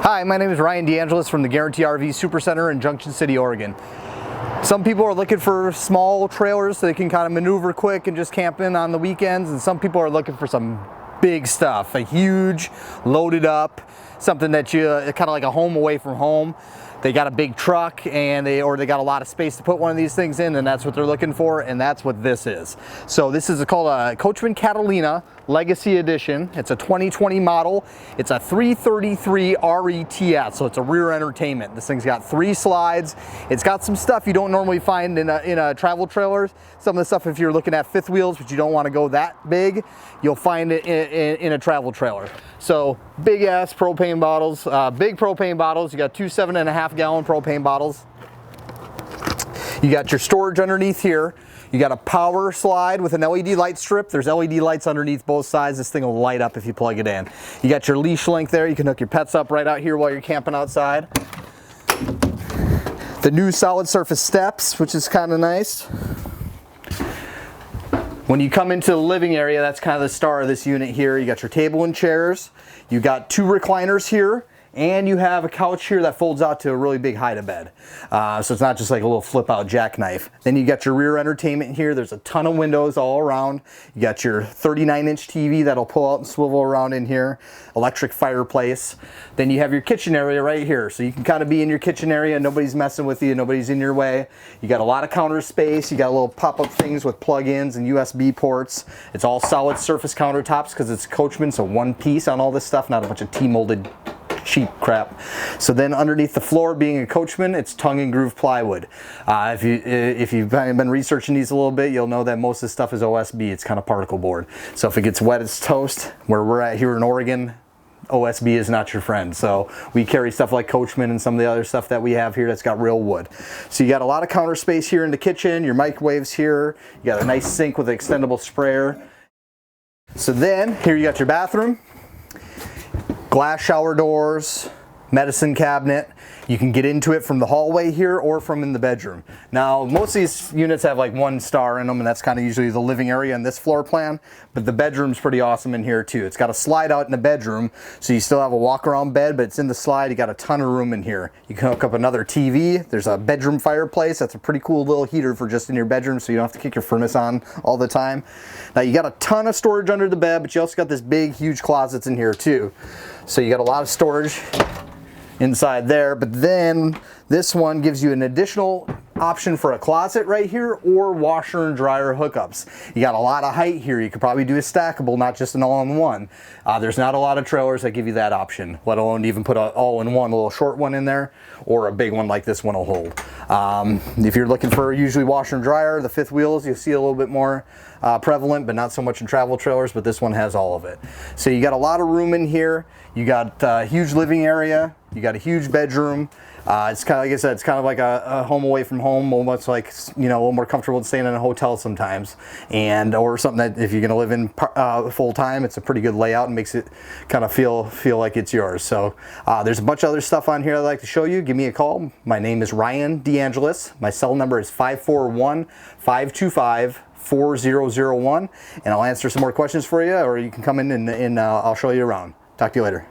Hi, my name is Ryan DeAngelis from the Guaranty RV Supercenter in Junction City, Oregon. Some people are looking for small trailers so they can kind of maneuver quick and just camp in on the weekends, and some people are looking for some big stuff, a huge, loaded up, something that you kind of like a home away from home. They got a big truck and they got a lot of space to put one of these things in, and that's what they're looking for, and that's what this is. So this is called a Coachmen Catalina Legacy Edition. It's a 2020 model. It's a 333 RETS, so it's a rear entertainment. This thing's got 3 slides. It's got some stuff you don't normally find in a travel trailer. Some of the stuff, if you're looking at fifth wheels, but you don't want to go that big, you'll find it in a travel trailer. So big ass propane bottles, big propane bottles. You got 2 7.5 gallon propane bottles. You got your storage underneath here. You got a power slide with an LED light strip. There's LED lights underneath both sides. This thing will light up if you plug it in. You got your leash link there. You can hook your pets up right out here while you're camping outside. The new solid surface steps, which is kind of nice. When you come into the living area, that's kind of the star of this unit here. You got your table and chairs. You got 2 recliners here. And you have a couch here that folds out to a really big hide-a-bed. So it's not just like a little flip-out jackknife. Then you got your rear entertainment here. There's a ton of windows all around. You got your 39-inch TV that'll pull out and swivel around in here. Electric fireplace. Then you have your kitchen area right here. So you can kind of be in your kitchen area. Nobody's messing with you. Nobody's in your way. You got a lot of counter space. You got little pop-up things with plug-ins and USB ports. It's all solid surface countertops because it's Coachmen, so one piece on all this stuff, not a bunch of T-molded cheap crap. So then underneath the floor, being a Coachmen, it's tongue and groove plywood. If you've been researching these a little bit, you'll know that most of this stuff is OSB. It's kind of particle board. So if it gets wet, it's toast. Where we're at here in Oregon, OSB is not your friend. So we carry stuff like Coachmen and some of the other stuff that we have here that's got real wood. So you got a lot of counter space here in the kitchen, your microwaves here. You got a nice sink with an extendable sprayer. So then here you got your bathroom. Glass shower doors, medicine cabinet. You can get into it from the hallway here or from in the bedroom. Now, most of these units have like 1 star in them, and that's kind of usually the living area in this floor plan, but the bedroom's pretty awesome in here too. It's got a slide out in the bedroom, so you still have a walk around bed, but it's in the slide. You got a ton of room in here. You can hook up another TV. There's a bedroom fireplace. That's a pretty cool little heater for just in your bedroom, so you don't have to kick your furnace on all the time. Now, you got a ton of storage under the bed, but you also got this big, huge closets in here too. So you got a lot of storage inside there, but then this one gives you an additional option for a closet right here or washer and dryer hookups. You got a lot of height here. You could probably do a stackable, not just an all-in-one. There's not a lot of trailers that give you that option, let alone even put an all-in-one, a little short one in there, or a big one like this one will hold. If you're looking for usually washer and dryer, the fifth wheels you'll see a little bit more prevalent, but not so much in travel trailers, but this one has all of it. So you got a lot of room in here. You got a huge living area. You got a huge bedroom. It's kind of, like I said, it's kind of like a home away from home, almost like, you know, a little more comfortable than staying in a hotel sometimes, or something that if you're going to live in full time, it's a pretty good layout and makes it kind of feel like it's yours. So there's a bunch of other stuff on here I'd like to show you. Give me a call. My name is Ryan DeAngelis. My cell number is 541-525-4001, and I'll answer some more questions for you, or you can come in and I'll show you around. Talk to you later.